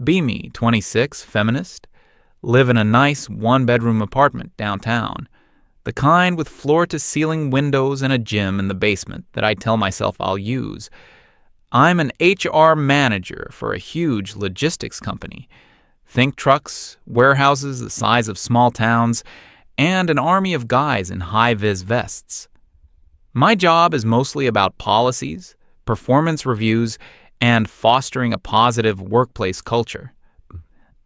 Be me, 26, feminist, live in a nice one-bedroom apartment downtown, the kind with floor-to-ceiling windows and a gym in the basement that I tell myself I'll use. I'm an HR manager for a huge logistics company. Think trucks, warehouses the size of small towns, and an army of guys in high-vis vests. My job is mostly about policies, performance reviews, and fostering a positive workplace culture.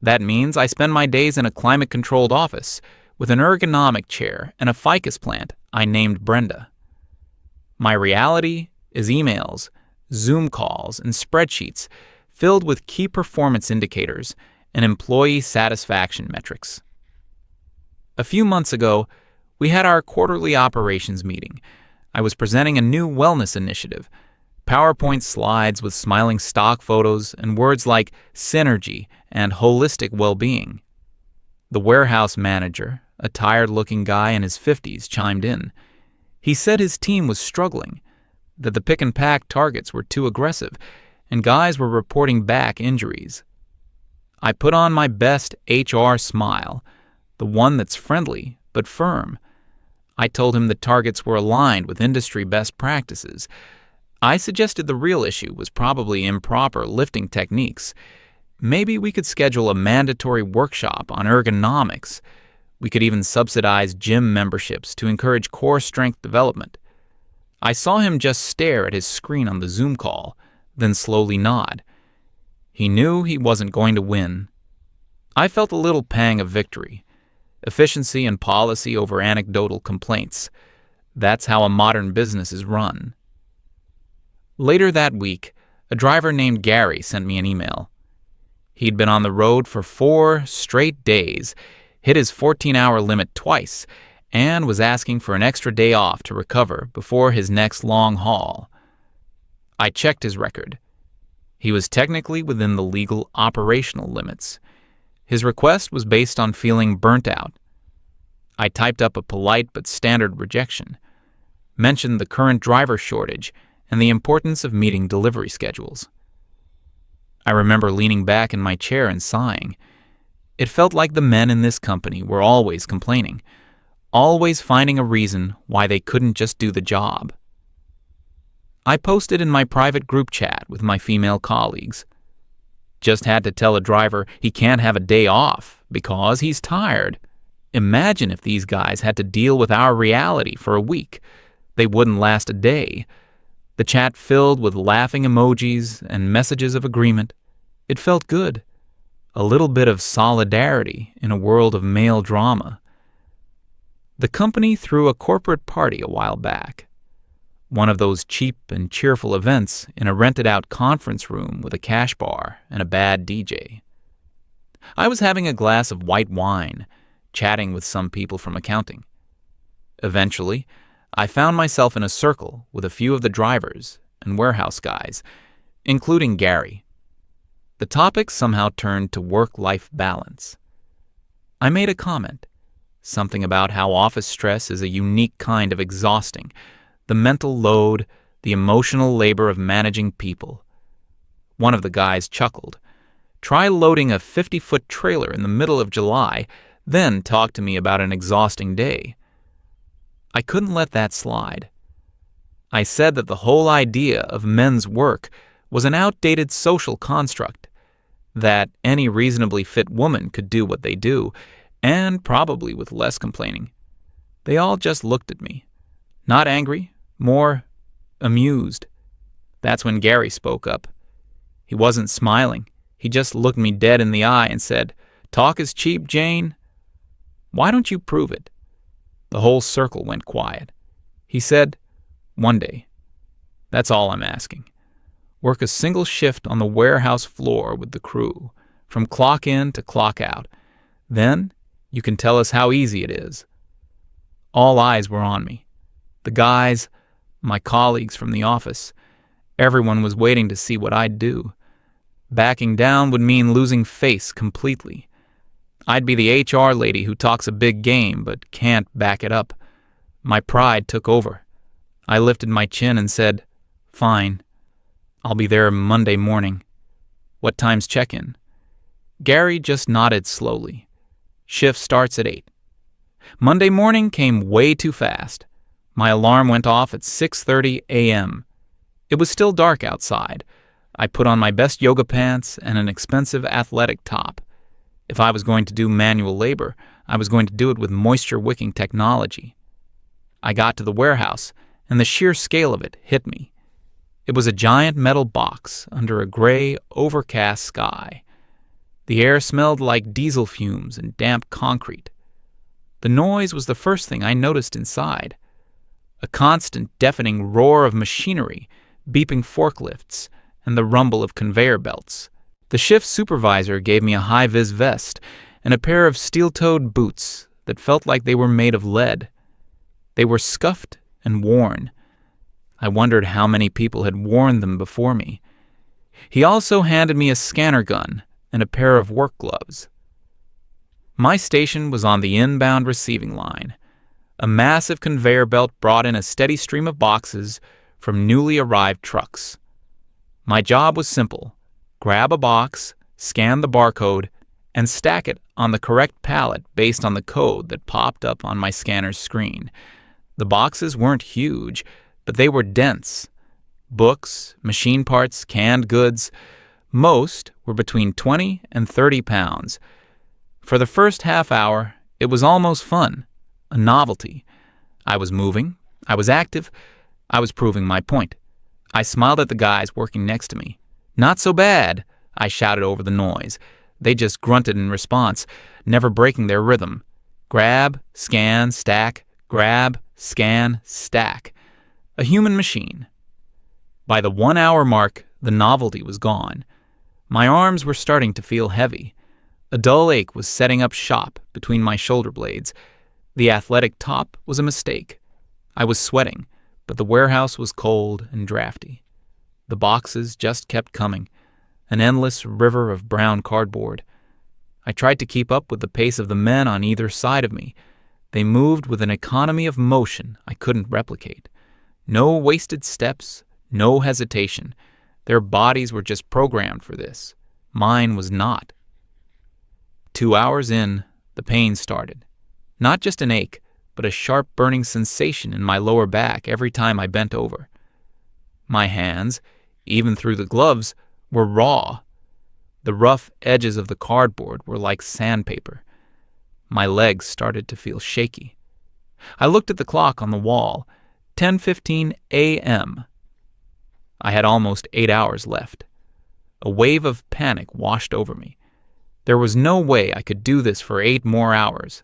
That means I spend my days in a climate-controlled office with an ergonomic chair and a ficus plant I named Brenda. My reality is emails, Zoom calls, and spreadsheets filled with key performance indicators and employee satisfaction metrics. A few months ago, we had our quarterly operations meeting. I was presenting a new wellness initiative, PowerPoint slides with smiling stock photos and words like synergy and holistic well-being. The warehouse manager, a tired-looking guy in his 50s, chimed in. He said his team was struggling, that the pick-and-pack targets were too aggressive, and guys were reporting back injuries. I put on my best HR smile, the one that's friendly but firm. I told him the targets were aligned with industry best practices. I suggested the real issue was probably improper lifting techniques. Maybe we could schedule a mandatory workshop on ergonomics. We could even subsidize gym memberships to encourage core strength development. I saw him just stare at his screen on the Zoom call, then slowly nod. He knew he wasn't going to win. I felt a little pang of victory. Efficiency and policy over anecdotal complaints. That's how a modern business is run. Later that week, a driver named Gary sent me an email. He'd been on the road for 4 straight days, hit his 14-hour limit twice, and was asking for an extra day off to recover before his next long haul. I checked his record. He was technically within the legal operational limits. His request was based on feeling burnt out. I typed up a polite but standard rejection, mentioned the current driver shortage and the importance of meeting delivery schedules. I remember leaning back in my chair and sighing. It felt like the men in this company were always complaining, always finding a reason why they couldn't just do the job. I posted in my private group chat with my female colleagues. Just had to tell a driver he can't have a day off because he's tired. Imagine if these guys had to deal with our reality for a week. They wouldn't last a day. The chat filled with laughing emojis and messages of agreement. It felt good. A little bit of solidarity in a world of male drama. The company threw a corporate party a while back. One of those cheap and cheerful events in a rented-out conference room with a cash bar and a bad DJ. I was having a glass of white wine, chatting with some people from accounting. Eventually, I found myself in a circle with a few of the drivers and warehouse guys, including Gary. The topic somehow turned to work-life balance. I made a comment, something about how office stress is a unique kind of exhausting, the mental load, the emotional labor of managing people. One of the guys chuckled. Try loading a 50-foot trailer in the middle of July, then talk to me about an exhausting day. I couldn't let that slide. I said that the whole idea of men's work was an outdated social construct, that any reasonably fit woman could do what they do, and probably with less complaining. They all just looked at me. Not angry, more amused. That's when Gary spoke up. He wasn't smiling. He just looked me dead in the eye and said, "Talk is cheap, Jane. Why don't you prove it?" The whole circle went quiet. He said, "One day. That's all I'm asking. Work a single shift on the warehouse floor with the crew, from clock in to clock out. Then you can tell us how easy it is." All eyes were on me. The guys, my colleagues from the office, everyone was waiting to see what I'd do. Backing down would mean losing face completely. I'd be the HR lady who talks a big game but can't back it up. My pride took over. I lifted my chin and said, "Fine. I'll be there Monday morning. What time's check-in?" Gary just nodded slowly. Shift starts at 8. Monday morning came way too fast. My alarm went off at 6:30 a.m. It was still dark outside. I put on my best yoga pants and an expensive athletic top. If I was going to do manual labor, I was going to do it with moisture-wicking technology. I got to the warehouse, and the sheer scale of it hit me. It was a giant metal box under a gray, overcast sky. The air smelled like diesel fumes and damp concrete. The noise was the first thing I noticed inside. A constant, deafening roar of machinery, beeping forklifts, and the rumble of conveyor belts. The shift supervisor gave me a high-vis vest and a pair of steel-toed boots that felt like they were made of lead. They were scuffed and worn. I wondered how many people had worn them before me. He also handed me a scanner gun and a pair of work gloves. My station was on the inbound receiving line. A massive conveyor belt brought in a steady stream of boxes from newly arrived trucks. My job was simple: grab a box, scan the barcode, and stack it on the correct pallet based on the code that popped up on my scanner's screen. The boxes weren't huge, but they were dense. Books, machine parts, canned goods. Most were between 20 and 30 pounds. For the first half hour, it was almost fun, a novelty. I was moving, I was active, I was proving my point. I smiled at the guys working next to me. "Not so bad," I shouted over the noise. They just grunted in response, never breaking their rhythm. Grab, scan, stack, grab, scan, stack. A human machine. By the 1 hour mark, the novelty was gone. My arms were starting to feel heavy. A dull ache was setting up shop between my shoulder blades. The athletic top was a mistake. I was sweating, but the warehouse was cold and drafty. The boxes just kept coming, an endless river of brown cardboard. I tried to keep up with the pace of the men on either side of me. They moved with an economy of motion I couldn't replicate. No wasted steps, no hesitation. Their bodies were just programmed for this. Mine was not. 2 hours in, the pain started. Not just an ache, but a sharp burning sensation in my lower back every time I bent over. My hands, even through the gloves, were raw. The rough edges of the cardboard were like sandpaper. My legs started to feel shaky. I looked at the clock on the wall, 10:15 a.m. I had almost 8 hours left. A wave of panic washed over me. There was no way I could do this for 8 more hours.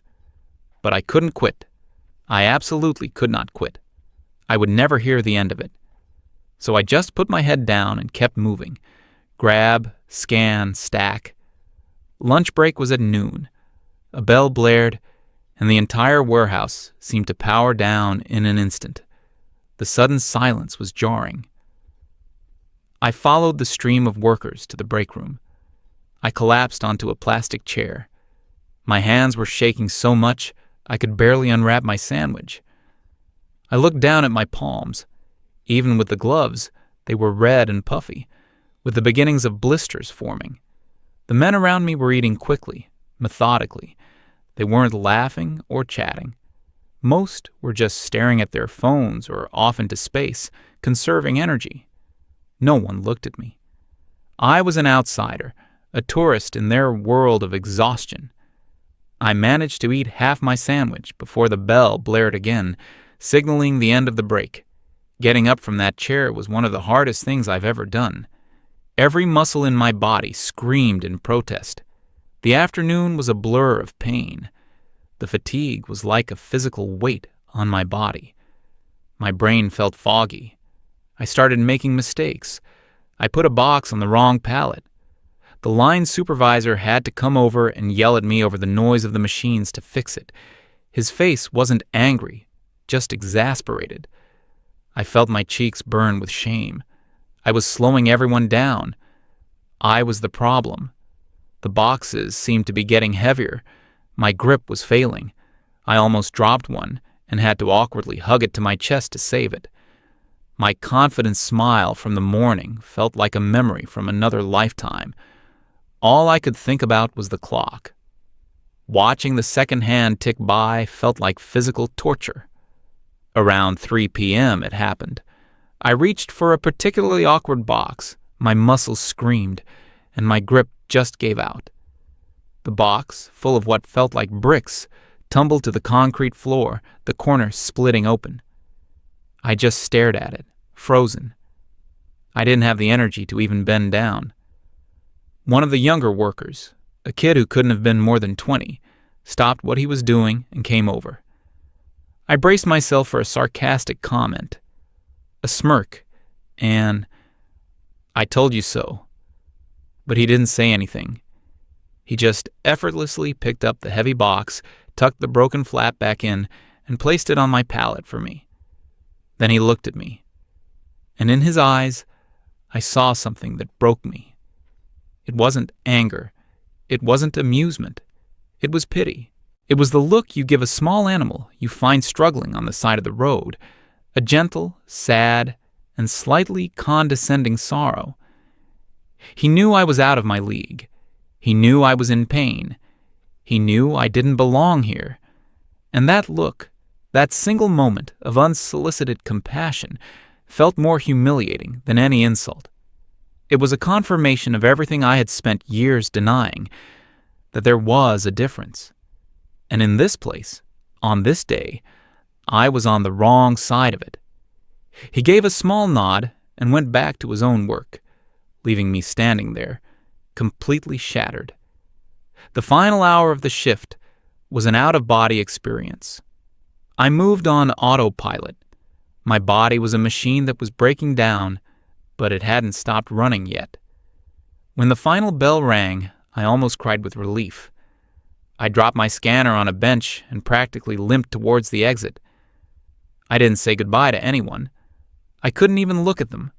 But I couldn't quit. I absolutely could not quit. I would never hear the end of it. So I just put my head down and kept moving. Grab, scan, stack. Lunch break was at noon. A bell blared, and the entire warehouse seemed to power down in an instant. The sudden silence was jarring. I followed the stream of workers to the break room. I collapsed onto a plastic chair. My hands were shaking so much I could barely unwrap my sandwich. I looked down at my palms. Even with the gloves, they were red and puffy, with the beginnings of blisters forming. The men around me were eating quickly, methodically. They weren't laughing or chatting. Most were just staring at their phones or off into space, conserving energy. No one looked at me. I was an outsider, a tourist in their world of exhaustion. I managed to eat half my sandwich before the bell blared again, signaling the end of the break. Getting up from that chair was one of the hardest things I've ever done. Every muscle in my body screamed in protest. The afternoon was a blur of pain. The fatigue was like a physical weight on my body. My brain felt foggy. I started making mistakes. I put a box on the wrong pallet. The line supervisor had to come over and yell at me over the noise of the machines to fix it. His face wasn't angry, just exasperated. I felt my cheeks burn with shame. I was slowing everyone down. I was the problem. The boxes seemed to be getting heavier. My grip was failing. I almost dropped one and had to awkwardly hug it to my chest to save it. My confident smile from the morning felt like a memory from another lifetime. All I could think about was the clock. Watching the second hand tick by felt like physical torture. Around 3 p.m. it happened. I reached for a particularly awkward box. My muscles screamed, and my grip just gave out. The box, full of what felt like bricks, tumbled to the concrete floor, the corner splitting open. I just stared at it, frozen. I didn't have the energy to even bend down. One of the younger workers, a kid who couldn't have been more than 20, stopped what he was doing and came over. I braced myself for a sarcastic comment, a smirk, and "I told you so." But he didn't say anything. He just effortlessly picked up the heavy box, tucked the broken flap back in, and placed it on my pallet for me. Then he looked at me, and in his eyes, I saw something that broke me. It wasn't anger. It wasn't amusement. It was pity. It was the look you give a small animal you find struggling on the side of the road, a gentle, sad, and slightly condescending sorrow. He knew I was out of my league. He knew I was in pain. He knew I didn't belong here. And that look, that single moment of unsolicited compassion, felt more humiliating than any insult. It was a confirmation of everything I had spent years denying, that there was a difference. And in this place, on this day, I was on the wrong side of it. He gave a small nod and went back to his own work, leaving me standing there, completely shattered. The final hour of the shift was an out-of-body experience. I moved on autopilot. My body was a machine that was breaking down, but it hadn't stopped running yet. When the final bell rang, I almost cried with relief. I dropped my scanner on a bench and practically limped towards the exit. I didn't say goodbye to anyone. I couldn't even look at them.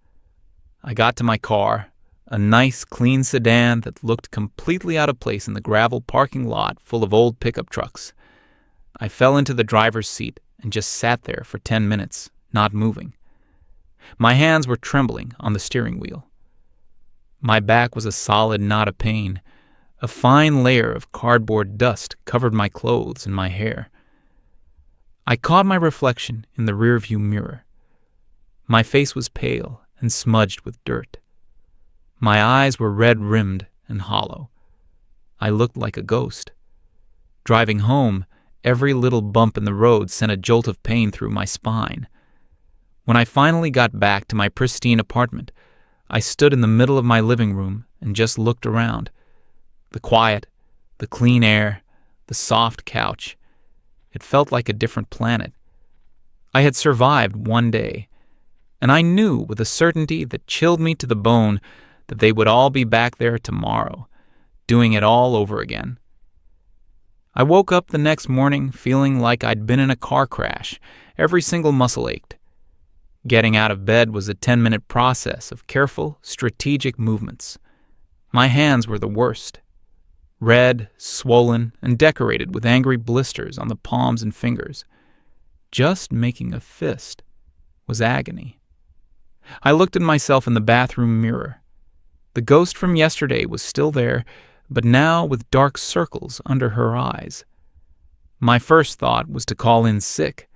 I got to my car, a nice, clean sedan that looked completely out of place in the gravel parking lot full of old pickup trucks. I fell into the driver's seat and just sat there for 10 minutes, not moving. My hands were trembling on the steering wheel. My back was a solid knot of pain. A fine layer of cardboard dust covered my clothes and my hair. I caught my reflection in the rearview mirror. My face was pale and smudged with dirt. My eyes were red-rimmed and hollow. I looked like a ghost. Driving home, every little bump in the road sent a jolt of pain through my spine. When I finally got back to my pristine apartment, I stood in the middle of my living room and just looked around. The quiet, the clean air, the soft couch. It felt like a different planet. I had survived one day, and I knew with a certainty that chilled me to the bone that they would all be back there tomorrow, doing it all over again. I woke up the next morning feeling like I'd been in a car crash. Every single muscle ached. Getting out of bed was a 10-minute process of careful, strategic movements. My hands were the worst. Red, swollen, and decorated with angry blisters on the palms and fingers. Just making a fist was agony. I looked at myself in the bathroom mirror. The ghost from yesterday was still there, but now with dark circles under her eyes. My first thought was to call in sick,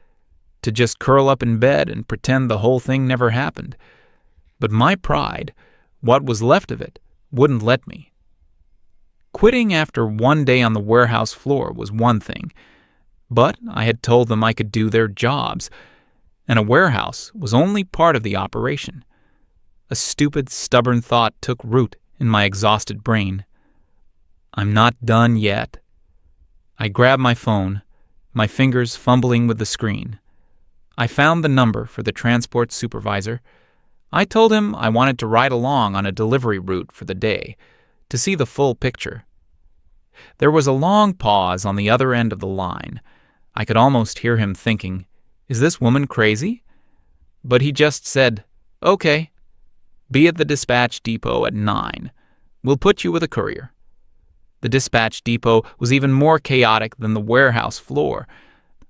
to just curl up in bed and pretend the whole thing never happened. But my pride, what was left of it, wouldn't let me. Quitting after one day on the warehouse floor was one thing, but I had told them I could do their jobs, and a warehouse was only part of the operation. A stupid, stubborn thought took root in my exhausted brain. I'm not done yet. I grabbed my phone, my fingers fumbling with the screen. I found the number for the transport supervisor. I told him I wanted to ride along on a delivery route for the day, to see the full picture. There was a long pause on the other end of the line. I could almost hear him thinking, "Is this woman crazy?" But he just said, "Okay. Be at the dispatch depot at 9. We'll put you with a courier." The dispatch depot was even more chaotic than the warehouse floor.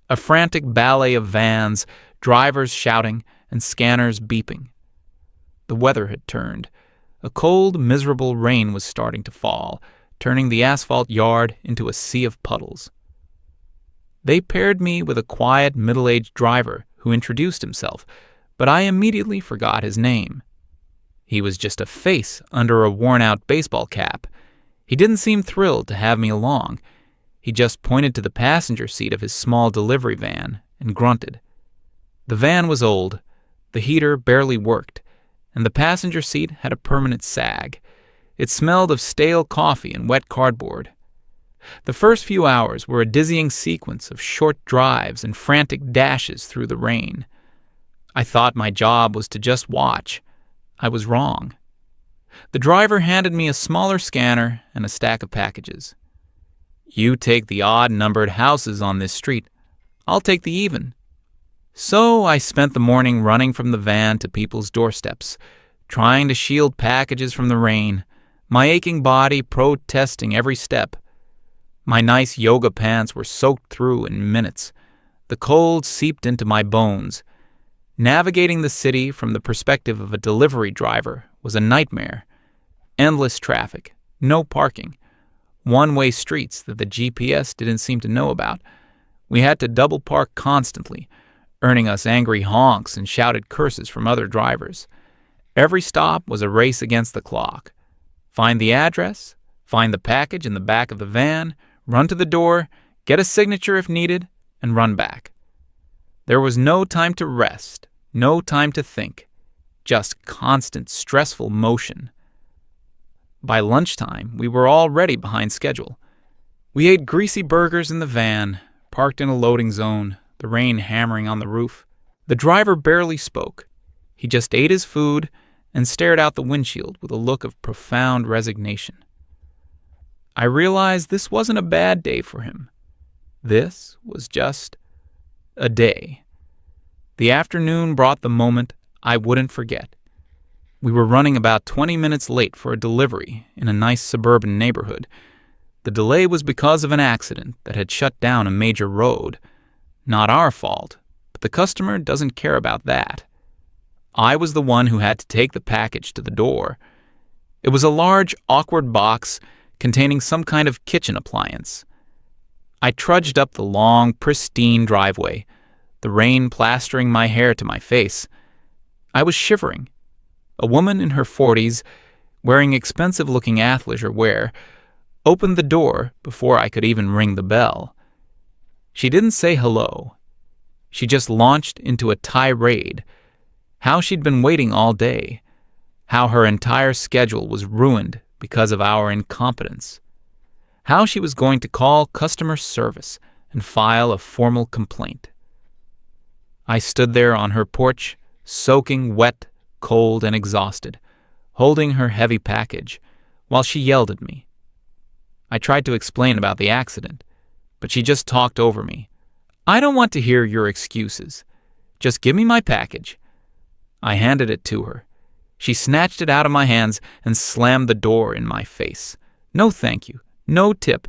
A frantic ballet of vans, drivers shouting, and scanners beeping. The weather had turned. A cold, miserable rain was starting to fall, turning the asphalt yard into a sea of puddles. They paired me with a quiet, middle-aged driver who introduced himself, but I immediately forgot his name. He was just a face under a worn-out baseball cap. He didn't seem thrilled to have me along. He just pointed to the passenger seat of his small delivery van and grunted. The van was old, the heater barely worked, and the passenger seat had a permanent sag. It smelled of stale coffee and wet cardboard. The first few hours were a dizzying sequence of short drives and frantic dashes through the rain. I thought my job was to just watch. I was wrong. The driver handed me a smaller scanner and a stack of packages. "You take the odd-numbered houses on this street. I'll take the even." So I spent the morning running from the van to people's doorsteps, trying to shield packages from the rain, my aching body protesting every step. My nice yoga pants were soaked through in minutes. The cold seeped into my bones. Navigating the city from the perspective of a delivery driver was a nightmare. Endless traffic, no parking, one-way streets that the GPS didn't seem to know about. We had to double park constantly, earning us angry honks and shouted curses from other drivers. Every stop was a race against the clock. Find the address, find the package in the back of the van, run to the door, get a signature if needed, and run back. There was no time to rest, no time to think, just constant stressful motion. By lunchtime, we were already behind schedule. We ate greasy burgers in the van, parked in a loading zone, the rain hammering on the roof. The driver barely spoke. He just ate his food and stared out the windshield with a look of profound resignation. I realized this wasn't a bad day for him. This was just a day. The afternoon brought the moment I wouldn't forget. We were running about 20 minutes late for a delivery in a nice suburban neighborhood. The delay was because of an accident that had shut down a major road. Not our fault, but the customer doesn't care about that. I was the one who had to take the package to the door. It was a large, awkward box containing some kind of kitchen appliance. I trudged up the long, pristine driveway, the rain plastering my hair to my face. I was shivering. A woman in her 40s, wearing expensive-looking athleisure wear, opened the door before I could even ring the bell. She didn't say hello. She just launched into a tirade. How she'd been waiting all day. How her entire schedule was ruined because of our incompetence. How she was going to call customer service and file a formal complaint. I stood there on her porch, soaking wet, cold, and exhausted, holding her heavy package, while she yelled at me. I tried to explain about the accident, but she just talked over me. "I don't want to hear your excuses. Just give me my package." I handed it to her. She snatched it out of my hands and slammed the door in my face. No thank you, no tip,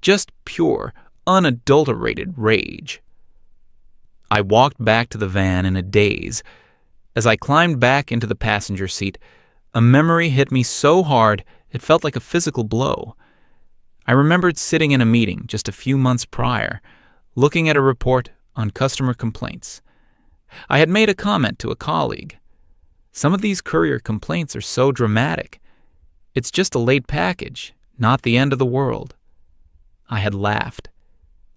just pure, unadulterated rage. I walked back to the van in a daze. As I climbed back into the passenger seat, a memory hit me so hard it felt like a physical blow. I remembered sitting in a meeting just a few months prior, looking at a report on customer complaints. I had made a comment to a colleague. Some of these courier complaints are so dramatic. It's just a late package, not the end of the world. I had laughed.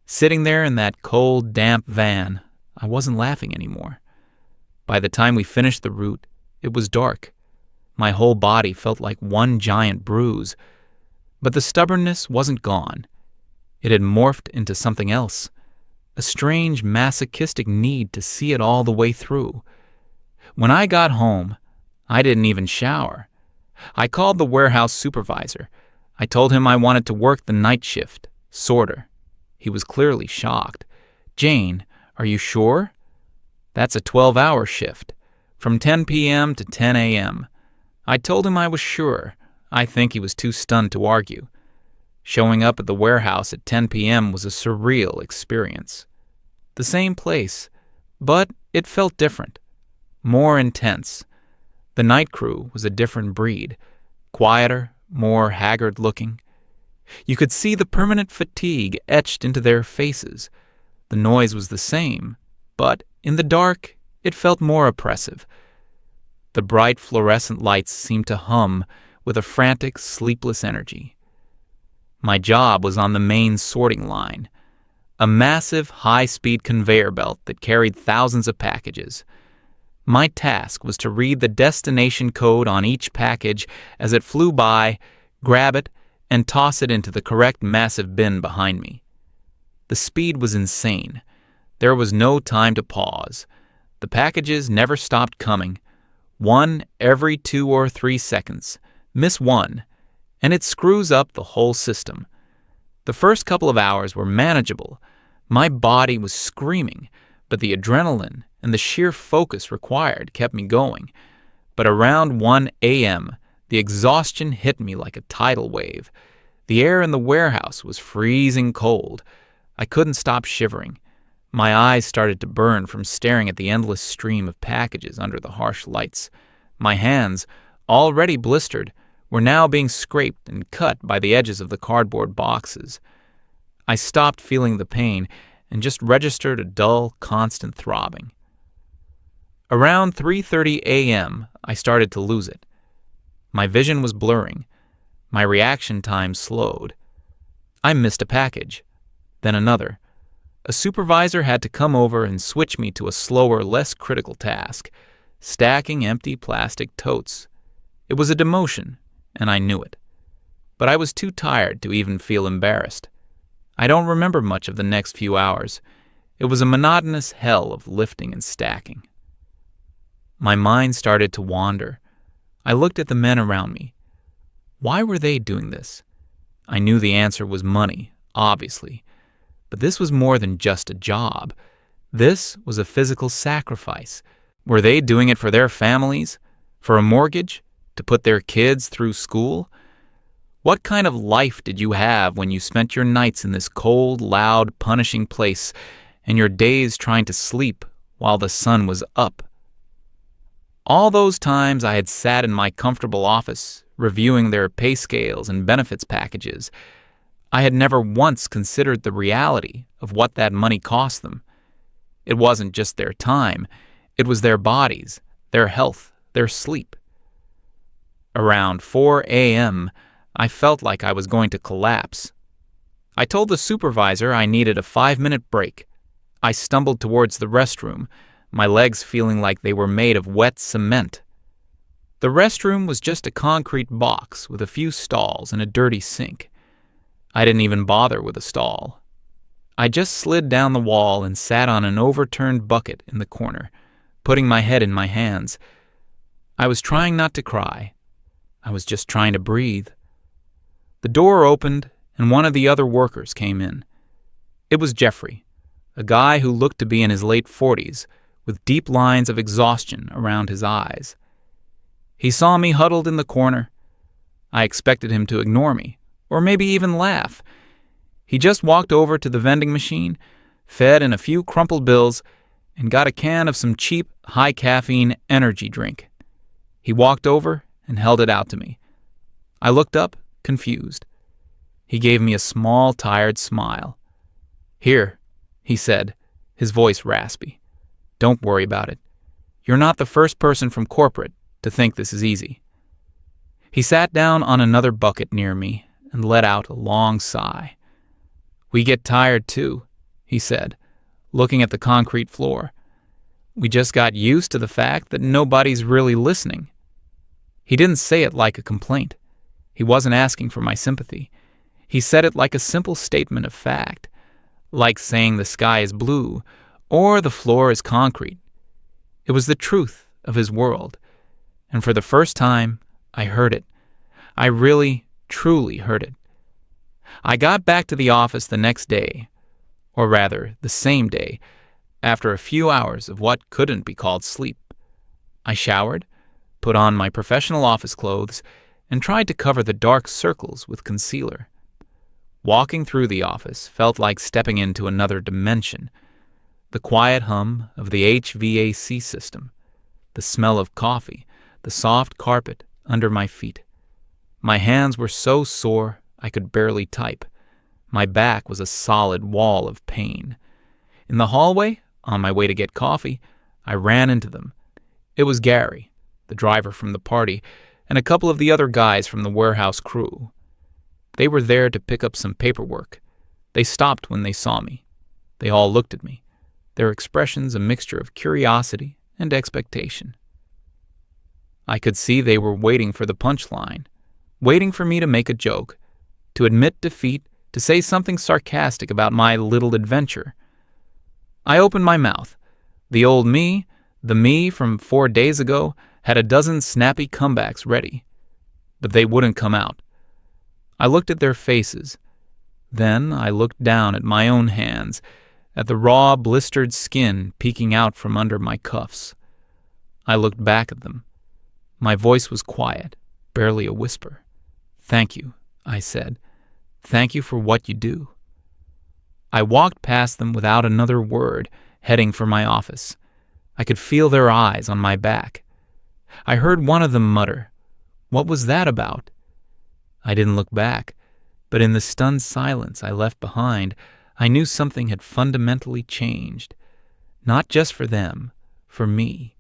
Sitting there in that cold, damp van, I wasn't laughing anymore. By the time we finished the route, it was dark. My whole body felt like one giant bruise. But the stubbornness wasn't gone. It had morphed into something else. A strange, masochistic need to see it all the way through. When I got home, I didn't even shower. I called the warehouse supervisor. I told him I wanted to work the night shift, sorter. He was clearly shocked. "Jane, are you sure?" "That's a 12-hour shift, from 10 p.m. to 10 a.m. I told him I was sure. I think he was too stunned to argue. Showing up at the warehouse at 10 p.m. was a surreal experience. The same place, but it felt different, more intense. The night crew was a different breed, quieter, more haggard-looking. You could see the permanent fatigue etched into their faces. The noise was the same, but in the dark, it felt more oppressive. The bright fluorescent lights seemed to hum with a frantic, sleepless energy. My job was on the main sorting line, a massive, high-speed conveyor belt that carried thousands of packages. My task was to read the destination code on each package as it flew by, grab it, and toss it into the correct massive bin behind me. The speed was insane. There was no time to pause. The packages never stopped coming. One every 2 or 3 seconds. Miss one, and it screws up the whole system. The first couple of hours were manageable. My body was screaming, but the adrenaline and the sheer focus required kept me going. But around 1 a.m., the exhaustion hit me like a tidal wave. The air in the warehouse was freezing cold. I couldn't stop shivering. My eyes started to burn from staring at the endless stream of packages under the harsh lights. My hands, already blistered, were now being scraped and cut by the edges of the cardboard boxes. I stopped feeling the pain and just registered a dull, constant throbbing. Around 3:30 a.m., I started to lose it. My vision was blurring. My reaction time slowed. I missed a package, then another. A supervisor had to come over and switch me to a slower, less critical task, stacking empty plastic totes. It was a demotion, and I knew it. But I was too tired to even feel embarrassed. I don't remember much of the next few hours. It was a monotonous hell of lifting and stacking. My mind started to wander. I looked at the men around me. Why were they doing this? I knew the answer was money, obviously. But this was more than just a job. This was a physical sacrifice. Were they doing it for their families? For a mortgage? To put their kids through school? What kind of life did you have when you spent your nights in this cold, loud, punishing place and your days trying to sleep while the sun was up? All those times I had sat in my comfortable office, reviewing their pay scales and benefits packages, I had never once considered the reality of what that money cost them. It wasn't just their time, it was their bodies, their health, their sleep. Around 4 a.m., I felt like I was going to collapse. I told the supervisor I needed a 5-minute break. I stumbled towards the restroom, my legs feeling like they were made of wet cement. The restroom was just a concrete box with a few stalls and a dirty sink. I didn't even bother with a stall. I just slid down the wall and sat on an overturned bucket in the corner, putting my head in my hands. I was trying not to cry. I was just trying to breathe. The door opened, and one of the other workers came in. It was Jeffrey, a guy who looked to be in his late 40s, with deep lines of exhaustion around his eyes. He saw me huddled in the corner. I expected him to ignore me, or maybe even laugh. He just walked over to the vending machine, fed in a few crumpled bills, and got a can of some cheap, high-caffeine energy drink. He walked over and held it out to me. I looked up, confused. He gave me a small, tired smile. "Here," he said, his voice raspy. "Don't worry about it. You're not the first person from corporate to think this is easy." He sat down on another bucket near me and let out a long sigh. "We get tired too," he said, looking at the concrete floor. "We just got used to the fact that nobody's really listening." He didn't say it like a complaint. He wasn't asking for my sympathy. He said it like a simple statement of fact, like saying the sky is blue or the floor is concrete. It was the truth of his world, and for the first time, I heard it. I really, truly heard it. I got back to the office the next day, or rather, the same day, after a few hours of what couldn't be called sleep. I showered, put on my professional office clothes, and tried to cover the dark circles with concealer. Walking through the office felt like stepping into another dimension. The quiet hum of the HVAC system, the smell of coffee, the soft carpet under my feet. My hands were so sore I could barely type. My back was a solid wall of pain. In the hallway, on my way to get coffee, I ran into them. It was Gary, the driver from the party, and a couple of the other guys from the warehouse crew. They were there to pick up some paperwork. They stopped when they saw me. They all looked at me, their expressions a mixture of curiosity and expectation. I could see they were waiting for the punchline, waiting for me to make a joke, to admit defeat, to say something sarcastic about my little adventure. I opened my mouth. The old me, the me from 4 days ago, had a dozen snappy comebacks ready, but they wouldn't come out. I looked at their faces. Then I looked down at my own hands, at the raw, blistered skin peeking out from under my cuffs. I looked back at them. My voice was quiet, barely a whisper. "Thank you," I said. "Thank you for what you do." I walked past them without another word, heading for my office. I could feel their eyes on my back. I heard one of them mutter, "What was that about?" I didn't look back, but in the stunned silence I left behind, I knew something had fundamentally changed. Not just for them, for me.